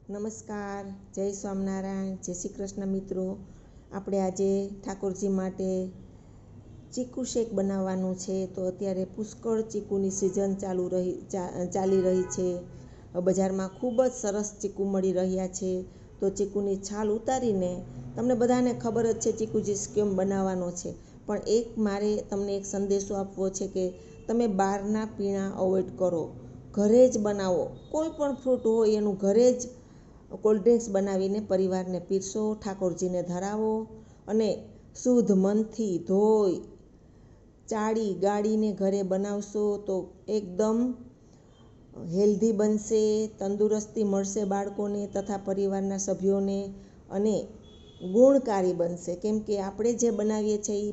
નમસ્કાર, જય સ્વામિનારાયણ, જય શ્રી કૃષ્ણ મિત્રો. આપણે આજે ઠાકોરજી માટે ચીકુ શેક બનાવવાનું છે. તો અત્યારે પુષ્કળ ચીકુની સિઝન ચાલી રહી છે. બજારમાં ખૂબ જ સરસ ચીકુ મળી રહ્યા છે. તો ચીકુની છાલ ઉતારીને તમને બધાને ખબર જ છે ચીકુ જ્યુસ કેમ બનાવવાનો છે. પણ મારે તમને એક સંદેશો આપવો છે કે તમે બહારના પીણા અવોઇડ કરો, ઘરે જ બનાવો. કોઈ પણ ફ્રૂટ હોય એનું ઘરે જ કોલ્ડ ડ્રિંક્સ બનાવીને પરિવારને પીરસો, ઠાકોરજીને ધરાવો અને શુદ્ધ મનથી ધોઈ ચાળી ગાળીને ઘરે બનાવશો તો એકદમ હેલ્ધી બનશે, તંદુરસ્તી મળશે બાળકોને તથા પરિવારના સભ્યોને અને ગુણકારી બનશે. કેમ કે આપણે જે બનાવીએ છીએ એ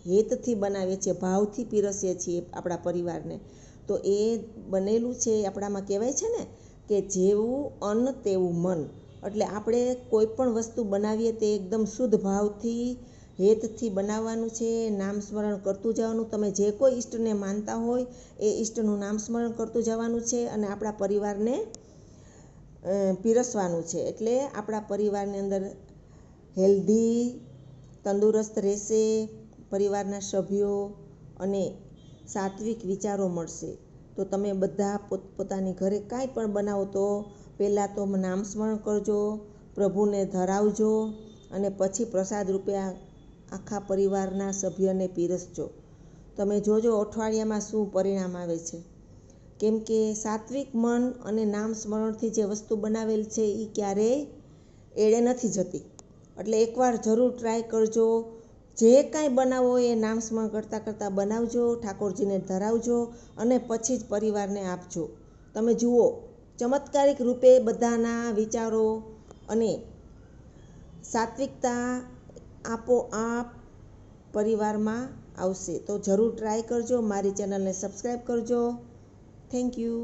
હેતથી બનાવીએ છીએ, ભાવથી પીરસીએ છીએ આપણા પરિવારને. તો એ બનેલું છે આપણામાં કહેવાય છે ને કે જેવું અન્ન તેવું મન. એટલે આપણે કોઈ પણ વસ્તુ બનાવીએ તે એકદમ શુદ્ધ ભાવથી હેતથી બનાવવાનું છે. નામ સ્મરણ કરતું જવાનું. તમે જે કોઈ ઈષ્ટને માનતા હોય એ ઈષ્ટનું નામ સ્મરણ કરતું જવાનું છે અને આપણા પરિવારને પીરસવાનું છે. એટલે આપણા પરિવારની અંદર હેલ્ધી, તંદુરસ્ત રહેશે પરિવારના સભ્યો અને સાત્વિક વિચારો મળશે. તો તમે બધા પોતપોતાની ઘરે કાંઈ પણ બનાવો તો પહેલાં તો નામ સ્મરણ કરજો, પ્રભુને ધરાવજો અને પછી પ્રસાદ રૂપે આખા પરિવારના સભ્યને પીરસજો. તમે જોજો અઠવાડિયામાં શું પરિણામ આવે છે. કેમ કે સાત્વિક મન અને નામ સ્મરણથી જે વસ્તુ બનાવેલ છે એ ક્યારેય એળે નથી જતી. એટલે એકવાર જરૂર ટ્રાય કરજો. જે કાંઈ બનાવો એ નામ સ્મરણ કરતાં કરતાં બનાવજો, ઠાકોરજીને ધરાવજો અને પછી જ પરિવારને આપજો. તમે જુઓ ચમત્કારિક રૂપે બધાના વિચારો અને સાત્વિકતા આપોઆપ પરિવારમાં આવશે. તો જરૂર ટ્રાય કરજો. મારી ચેનલને સબસ્ક્રાઈબ કરજો. Thank you.